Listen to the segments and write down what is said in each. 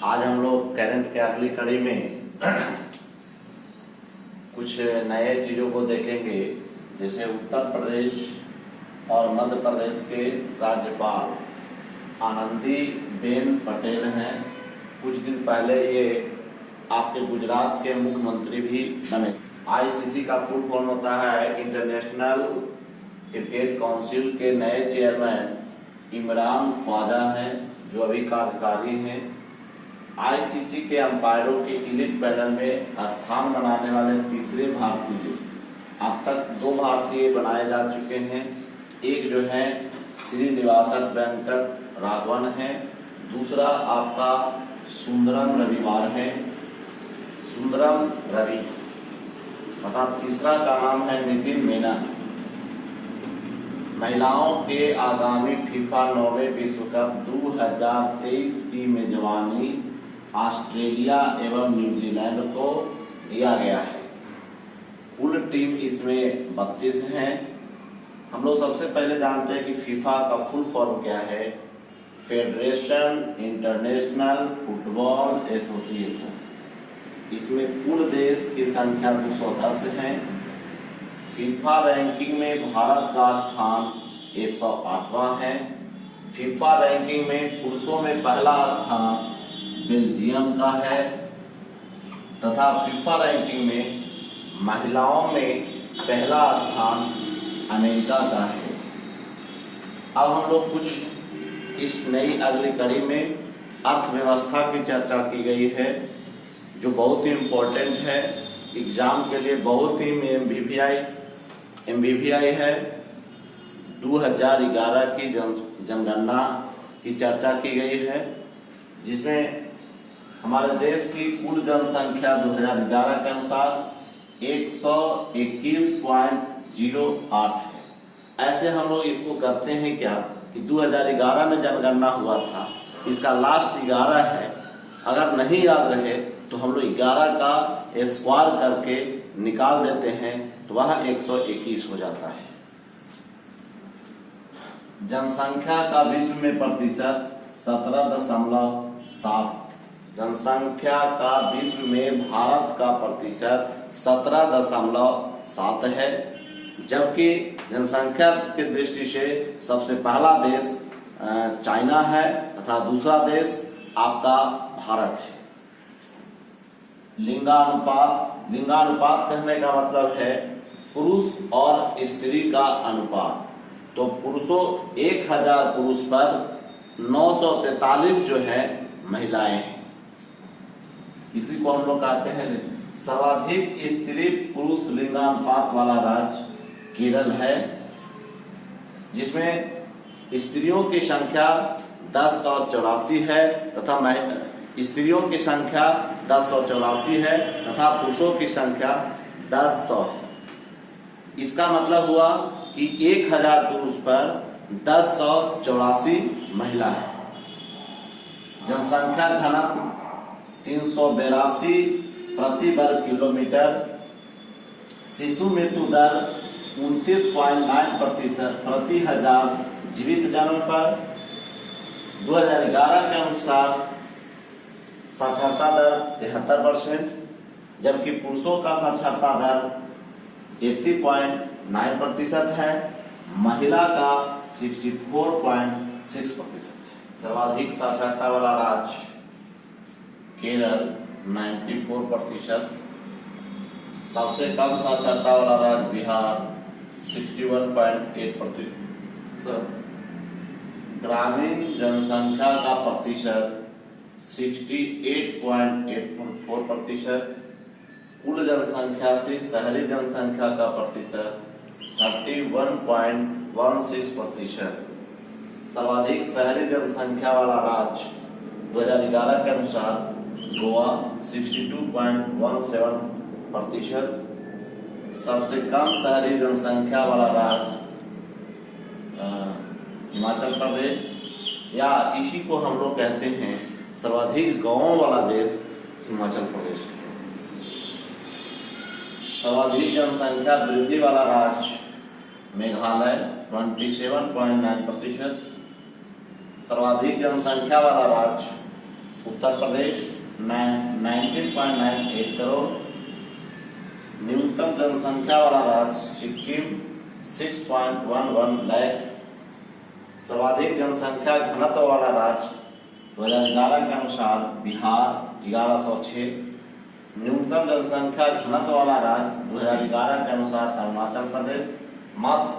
आज हम लोग करंट के अगली कड़ी में कुछ नए चीज़ों को देखेंगे। जैसे उत्तर प्रदेश और मध्य प्रदेश के राज्यपाल आनंदीबेन पटेल हैं। कुछ दिन पहले ये आपके गुजरात के मुख्यमंत्री भी बने। आईसीसी का फुल फॉर्म होता है इंटरनेशनल क्रिकेट काउंसिल के नए चेयरमैन इमरान ख्वाजा हैं, जो अभी कार्यकारी हैं। आईसीसी के अंपायरों के इलीट पैनल में स्थान बनाने वाले तीसरे भारतीय, अब तक 2 भारतीय बनाए जा चुके हैं। एक जो है श्रीनिवास वेंकट राघवन है, दूसरा आपका सुंदरम रविवार है, सुंदरम रवि तथा तीसरा का नाम है नितिन मेनन। महिलाओं के आगामी फीफा 9वें विश्व कप 2023 की मेजबानी ऑस्ट्रेलिया एवं न्यूजीलैंड को दिया गया है। कुल टीम इसमें 32 हैं। हम लोग सबसे पहले जानते हैं कि फीफा का फुल फॉर्म क्या है। Federation international football association. इसमें कुल देश की संख्या 210 है। फीफा रैंकिंग में भारत का स्थान 108वां है। फीफा रैंकिंग में पुरुषों में पहला स्थान बेल्जियम का है तथा फीफा रैंकिंग में महिलाओं में पहला स्थान अमेरिका का है। अब हम लोग कुछ इस नई अगली कड़ी में अर्थव्यवस्था की चर्चा की गई है, जो बहुत ही इम्पोर्टेंट है। एग्जाम के लिए बहुत ही एमबीबीआई है। 2011 की जनगणना की चर्चा की गई है, जिसमें हमारे देश की कुल जनसंख्या 2011 के अनुसार 121.08 है। ऐसे हम लोग इसको करते हैं क्या कि 2011 में जनगणना हुआ था, इसका लास्ट 11 है। अगर नहीं याद रहे तो हम लोग 11 का स्क्वायर करके निकाल देते हैं, तो वह 121 हो जाता है। जनसंख्या का विश्व में प्रतिशत 17.7। जनसंख्या का विश्व में भारत का प्रतिशत 17.7 है, जबकि जनसंख्या के दृष्टि से सबसे पहला देश चाइना है तथा दूसरा देश आपका भारत है। लिंगानुपात कहने का मतलब है पुरुष और स्त्री का अनुपात। तो पुरुषों 1000 पुरुष पर 943 जो है महिलाएं हैं। इसी को हम लोग कहते हैं सर्वाधिक स्त्री पुरुष लिंगानुपात वाला राज्य केरल है, जिसमें स्त्रियों की संख्या 1084 है तथा स्त्रियों की संख्या 1084 है तथा पुरुषों की संख्या 1000 है। इसका मतलब हुआ कि 1000 पुरुष पर 1084 महिला है। जनसंख्या घनत्व 382 प्रति वर्ग किलोमीटर। शिशु मृत्यु दर 29.9% प्रति 1000 जीवित जन्म पर। 2011 के अनुसार साक्षरता दर 73%, जबकि पुरुषों का साक्षरता दर 80.9% है। महिला का 64.6% है। सर्वाधिक साक्षरता वाला राज्य केरल 94%। सबसे कम साक्षरता वाला राज्य बिहार 61.8%। ग्रामीण जनसंख्या का प्रतिशत 68.84%। कुल जनसंख्या से शहरी जनसंख्या का प्रतिशत 31.16%। सर्वाधिक शहरी जनसंख्या वाला राज्य 2011 के अनुसार गोवा 62.17%। सबसे कम शहरी जनसंख्या वाला राज्य हिमाचल प्रदेश, या इसी को हम लोग कहते हैं सर्वाधिक गांवों वाला देश हिमाचल प्रदेश है। सर्वाधिक जनसंख्या वृद्धि वाला राज्य मेघालय 27.9%। सर्वाधिक जनसंख्या वाला राज्य उत्तर प्रदेश 19.98 करोड़। न्यूनतम जनसंख्या वाला राज्य सिक्किम 6.11 लाख। सर्वाधिक जनसंख्या घनत्व वाला राज्य 2011 के अनुसार बिहार 1106। न्यूनतम जनसंख्या घनत्व वाला राज्य 2011 के अनुसार अरुणाचल प्रदेश मात्र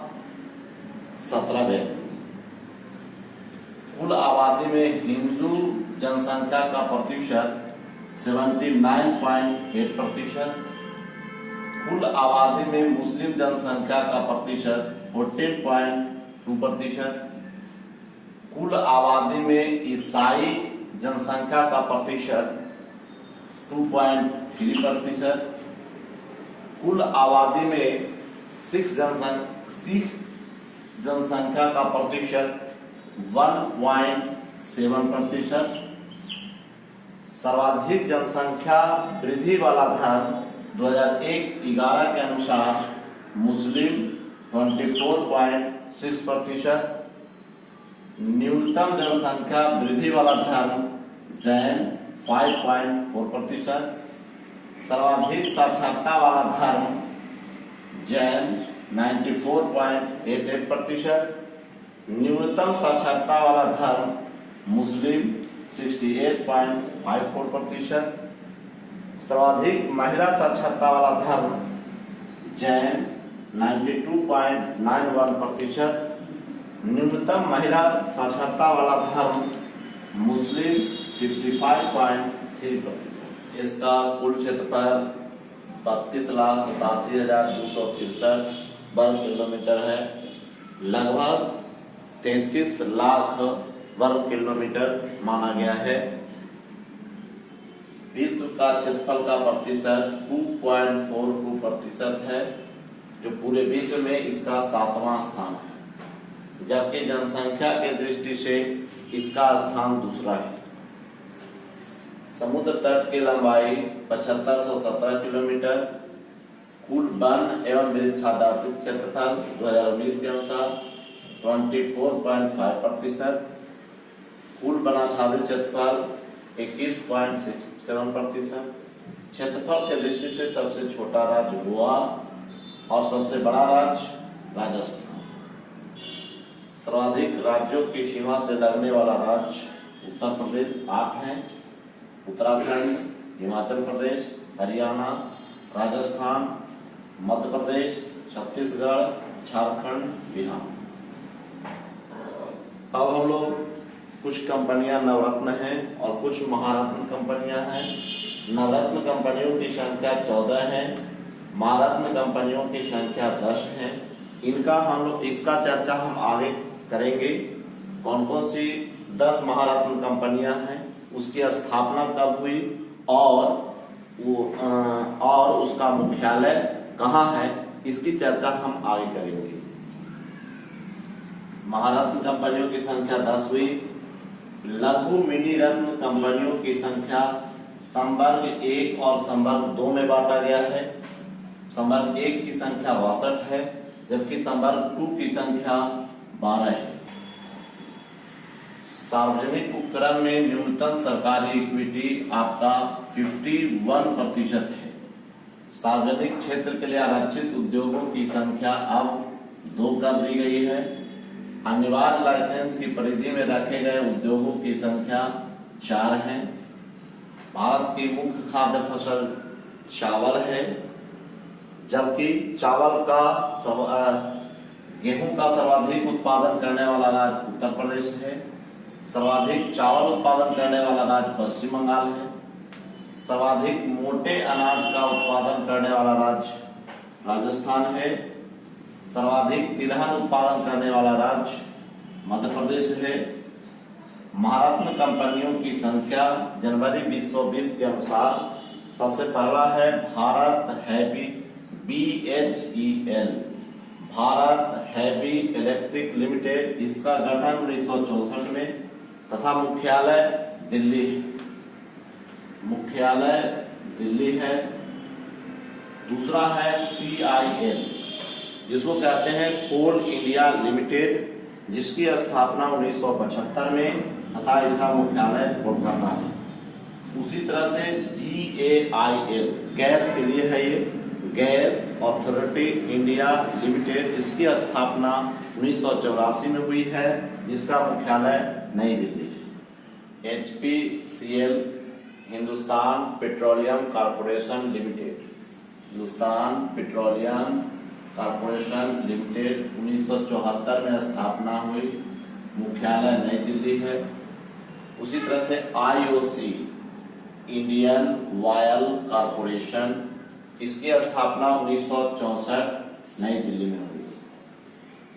17 व्यक्ति। कुल आबादी में हिंदू जनसंख्या का प्रतिशत 79.8%। कुल आबादी में मुस्लिम जनसंख्या का प्रतिशत 14.2%। कुल आबादी में ईसाई जनसंख्या का प्रतिशत 2.3%। कुल आबादी में सिख जनसंख्या का प्रतिशत 1.7%। सर्वाधिक जनसंख्या वृद्धि वाला धर्म 2001-11 के अनुसार मुस्लिम 24.6%। न्यूनतम जनसंख्या वृद्धि वाला धर्म जैन 5.4%। सर्वाधिक साक्षरता वाला धर्म जैन 94.88%। न्यूनतम साक्षरता वाला धर्म मुस्लिम 68.54%। सर्वाधिक महिला साक्षरता वाला धर्म जैन 92.91%। न्यूनतम महिला साक्षरता वाला धर्म मुस्लिम 55.3%। इसका कुल क्षेत्रफल 32,87,263 वर्ग किलोमीटर है। लगभग 33 लाख वर्ग किलोमीटर माना गया है। विश्व का क्षेत्रफल का प्रतिशत 2.42% है, जो पूरे विश्व में इसका 7वां स्थान है, जबकि जनसंख्या के दृष्टि से इसका स्थान दूसरा है। समुद्र तट की लंबाई 7517 किलोमीटर। कुल वन एवं वृक्षाच्छादित क्षेत्रफल 2019 के अनुसार 24.5%। कुल वनाच्छादित क्षेत्रफल 21.67%। क्षेत्रफल के दृष्टि से सबसे छोटा राज्य गोवा और सबसे बड़ा राज्य राजस्थान। सर्वाधिक राज्यों की सीमा से लगने वाला राज्य उत्तर प्रदेश 8 है। उत्तराखंड, हिमाचल प्रदेश, हरियाणा, राजस्थान, मध्य प्रदेश, छत्तीसगढ़, झारखंड, बिहार। अब हम लोग कुछ कंपनियां नवरत्न हैं और कुछ महारत्न कंपनियां हैं। नवरत्न कंपनियों की संख्या 14 है। महारत्न कंपनियों की संख्या 10 है। इसका चर्चा हम आगे करेंगे। कौन कौन सी 10 महारत्न कंपनियां हैं, उसकी स्थापना कब हुई और उसका मुख्यालय कहाँ है, इसकी चर्चा हम आगे करेंगे। महारत्न कंपनियों की संख्या 10 हुई। लघु मिनी रत्न कंपनियों की संख्या संवर्ग 1 और संवर्ग 2 में बांटा गया है। संवर्ग 1 की संख्या 62 है, जबकि संवर्ग 2 की संख्या 12 है। सार्वजनिक उपक्रम में न्यूनतम सरकारी इक्विटी आपका 51% है। सार्वजनिक क्षेत्र के लिए आरक्षित उद्योगों की संख्या अब 2 कर दी गई है। अनिवार्य लाइसेंस की परिधि में रखे गए उद्योगों की संख्या 4 है। भारत की मुख्य खाद्य फसल चावल है, जबकि गेहूं का सर्वाधिक उत्पादन करने वाला राज्य उत्तर प्रदेश है। सर्वाधिक चावल उत्पादन करने वाला राज्य पश्चिम बंगाल है। सर्वाधिक मोटे अनाज का उत्पादन करने वाला राज्य राजस्थान है। सर्वाधिक तिलहन उत्पादन करने वाला राज्य मध्य प्रदेश है। महारत्न कंपनियों की संख्या जनवरी 2020 के अनुसार सबसे पहला है Bharat heavy BHEL, Bharat heavy electric limited. इसका गठन 1964 में तथा मुख्यालय दिल्ली है। दूसरा है CIL, जिसको कहते हैं कोल इंडिया लिमिटेड, जिसकी स्थापना 1975 में तथा इसका मुख्यालय कोलकाता है। उसी तरह से GAIL गैस के लिए है, ये गैस अथॉरिटी इंडिया लिमिटेड, इसकी स्थापना 1984 में हुई है, जिसका मुख्यालय नई दिल्ली है। HPCL Hindustan petroleum corporation limited, Hindustan petroleum corporation limited 1974 में स्थापना हुई, मुख्यालय नई दिल्ली है। उसी तरह से IOC इंडियन ऑयल कॉर्पोरेशन, इसकी स्थापना 1964 नई दिल्ली में हुई।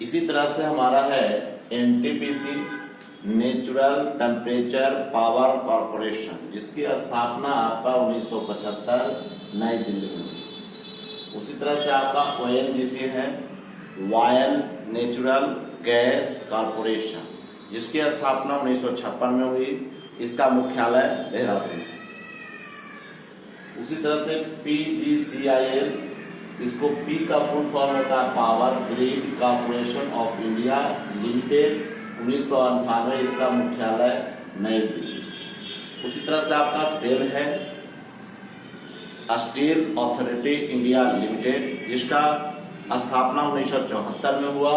इसी तरह से हमारा है NTPC natural temperature power corporation, जिसकी स्थापना आपका 1975 नई दिल्ली में हुई। उसी तरह से आपका ONGC है ऑयल नेचुरल गैस कॉर्पोरेशन, जिसकी स्थापना 1956 में हुई, इसका मुख्यालय देहरादून है। उसी तरह से PGCIL, इसको P का फुल फॉर्म होता है power grid corporation of India limited, 1998, इसका मुख्यालय नई दिल्ली। उसी तरह से आपका सेल है स्टील अथॉरिटी इंडिया लिमिटेड, जिसका स्थापना 1974 में हुआ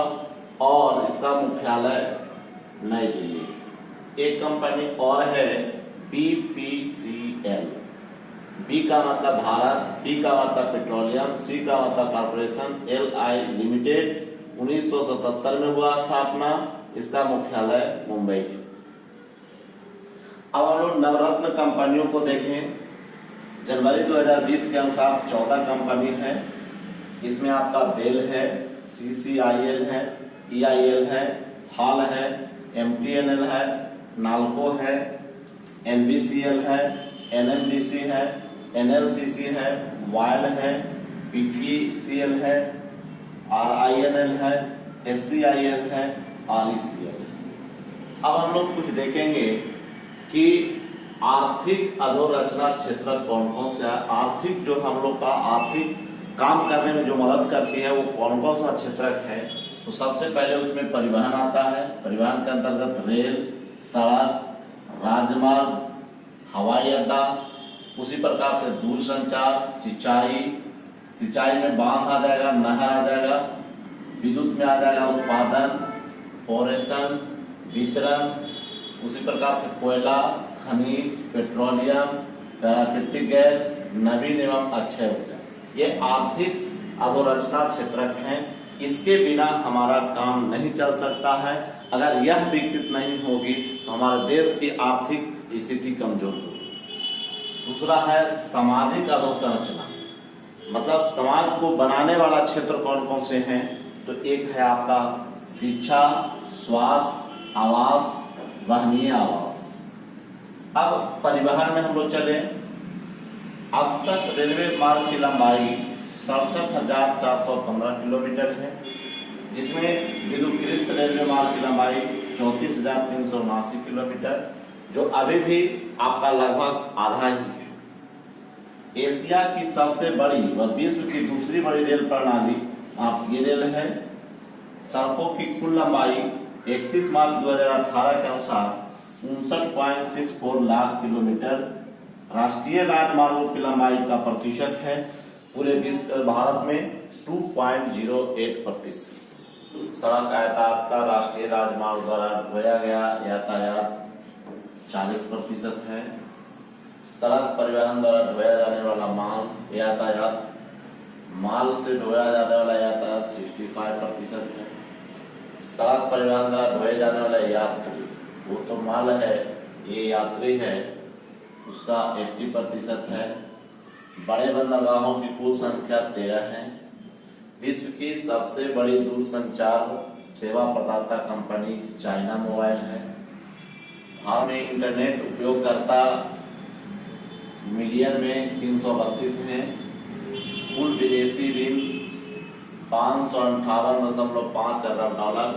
और इसका मुख्यालय नई दिल्ली। एक कंपनी और है BPCL, B का मतलब भारत, P का मतलब पेट्रोलियम, C का मतलब कॉर्पोरेशन, LI लिमिटेड 1977 में हुआ स्थापना, इसका मुख्यालय मुंबई है। अब हम लोग नवरत्न कंपनियों को देखें। जनवरी 2020 के अनुसार 14 कंपनी है। इसमें आपका बेल है, CCIL है, EIL है, हॉल है, MTNL है, नाल्को है, NBCL है, NMDC है, NLCC है, वायल है, PPCL है, RINL है, SCIL है, RECL है। अब हम लोग कुछ देखेंगे कि आर्थिक अधोरचना क्षेत्र कौन कौन से है। आर्थिक जो हम लोग का आर्थिक काम करने में जो मदद करती है वो कौन कौन सा क्षेत्र है। तो सबसे पहले उसमें परिवहन आता है। परिवहन के अंतर्गत रेल, सड़क, राजमार्ग, हवाई अड्डा, उसी प्रकार से दूरसंचार, सिंचाई में बांध आ जाएगा, नहर आ जाएगा, विद्युत में आ जाएगा उत्पादन, ऑपरेशन, वितरण, उसी प्रकार से कोयला, खनिज, पेट्रोलियम, प्राकृतिक गैस, नवीन एवं अक्षय ऊर्जा, ये आर्थिक अधोरचना क्षेत्रक हैं। इसके बिना हमारा काम नहीं चल सकता है। अगर यह विकसित नहीं होगी तो हमारे देश की आर्थिक स्थिति कमजोर होगी। दूसरा है सामाजिक अधोसंरचना, मतलब समाज को बनाने वाला क्षेत्र कौन कौन से हैं। तो एक है आपका शिक्षा, स्वास्थ्य, आवास, वहनीय आवास। अब परिवहन में हम लोग चले। अब तक रेलवे मार्ग की लंबाई 67,415 किलोमीटर है, जिसमें विद्युतीकृत रेलवे मार्ग की लंबाई 34,379 किलोमीटर, जो अभी भी आपका लगभग आधा ही है। एशिया की सबसे बड़ी व विश्व की दूसरी बड़ी रेल प्रणाली भारतीय रेल है। सड़कों की कुल लंबाई 31 मार्च 2018 के अनुसार 59.64 लाख किलोमीटर। राष्ट्रीय राजमार्गों की लंबाई का प्रतिशत है पूरे भारत में 2.08%। सड़क यातायात का राष्ट्रीय राजमार्ग द्वारा ढोया गया यातायात 40% है। सड़क परिवहन द्वारा ढोया जाने वाला माल यातायात, माल से ढोया जाने वाला यातायात 65% है। सड़क परिवहन द्वारा ढोए जाने वाला यात्री, वो तो माल है, ये यात्री है, उसका 80% है। बड़े बंदरगाहों की कुल संख्या 13 है। विश्व की सबसे बड़ी दूरसंचार सेवा प्रदाता कंपनी चाइना मोबाइल है। भारत में इंटरनेट उपयोगकर्ता मिलियन में 332 हैं। कुल विदेशी ऋण 558.5 अरब डॉलर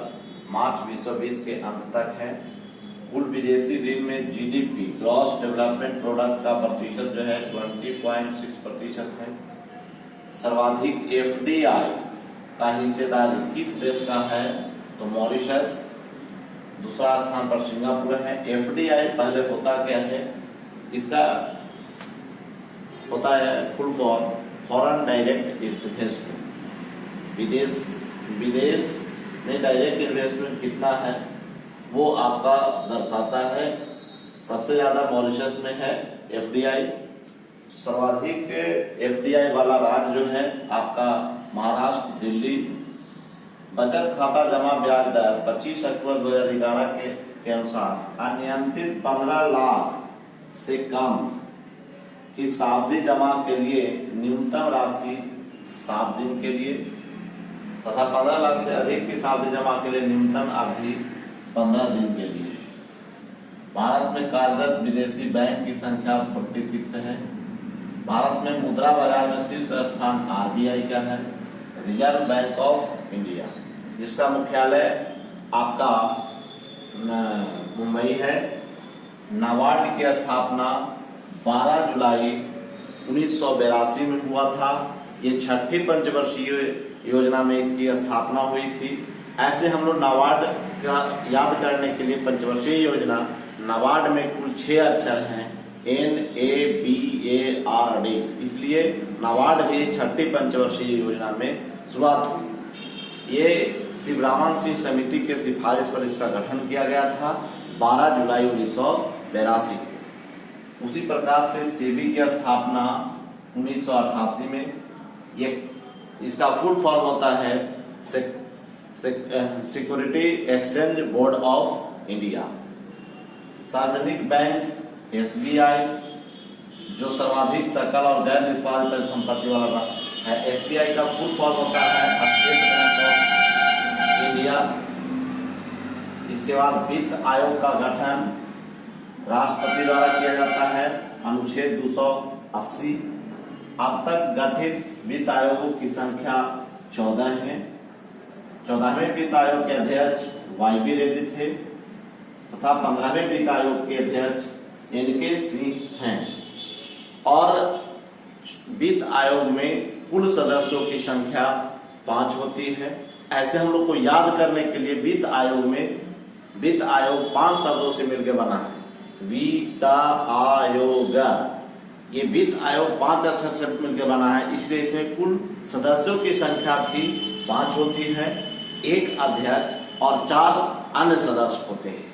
मार्च 2020 के अंत तक है। कुल विदेशी ऋण में GDP ग्रॉस डेवलपमेंट प्रोडक्ट का प्रतिशत जो है 20.6% है। सर्वाधिक FDI का हिस्सेदारी किस देश का है? तो मॉरिशस। दूसरा स्थान पर सिंगापुर है। FDI पहले होता क्या है? इसका होता है full form foreign direct investment. विदेश में डायरेक्ट इन्वेस्टमेंट कितना है वो आपका दर्शाता है। सबसे ज्यादा मॉरिशस में है एफडीआई, सर्वाधिक एफडीआई वाला राज्य जो है आपका महाराष्ट्र, दिल्ली। बचत खाता जमा ब्याज दर 25 अक्टूबर 2011 के अनुसार अनियंत्रित 15 लाख से कम की सावधि जमा के लिए न्यूनतम राशि 7 दिन के लिए तथा 15 लाख से अधिक की सावधि जमा के लिए न्यूनतम अवधि 15 दिन के लिए। भारत में कार्यरत विदेशी बैंक की संख्या 46 है। भारत में मुद्रा बाजार में शीर्ष स्थान आरबीआई का है, रिजर्व बैंक ऑफ इंडिया, जिसका मुख्यालय आपका मुंबई है। नाबार्ड की स्थापना 12 जुलाई 1982 में हुआ था। ये छठी पंचवर्षीय योजना में इसकी स्थापना हुई थी। ऐसे हम लोग नाबार्ड का याद करने के लिए पंचवर्षीय योजना, नाबार्ड में कुल 6 अक्षर हैं NABARD, इसलिए नाबार्ड भी छठी पंचवर्षीय योजना में शुरुआत हुई। ये शिवरामन सिंह समिति के सिफारिश पर इसका गठन किया गया था 12 जुलाई 1982 को। उसी प्रकार से सेबी की स्थापना 1988 में। ये इसका फुल फॉर्म होता है security exchange board of India. सार्वजनिक बैंक एसबीआई, जो सर्वाधिक सकल और गैर निष्पादित संपत्ति वाला है। एसबीआई का फुल फॉर्म होता है स्टेट बैंक ऑफ इंडिया। इसके बाद वित्त आयोग का गठन राष्ट्रपति द्वारा किया जाता है, अनुच्छेद 280। अब तक गठित वित्त आयोगों की संख्या 14 है। 14वें वित्त आयोग के अध्यक्ष वाई.बी. रेड्डी थे तथा 15वें वित्त आयोग के अध्यक्ष एन.के. सिंह हैं। और वित्त आयोग में कुल सदस्यों की संख्या 5 होती है। ऐसे हम लोग को याद करने के लिए वित्त आयोग 5 शब्दों से मिलकर बना है। वित्त आयोग, ये वित्त आयोग 5 अक्षर से मिलकर बना है, इसलिए इसमें कुल सदस्यों की संख्या भी 5 होती है। 1 अध्यक्ष और 4 अन्य सदस्य होते हैं।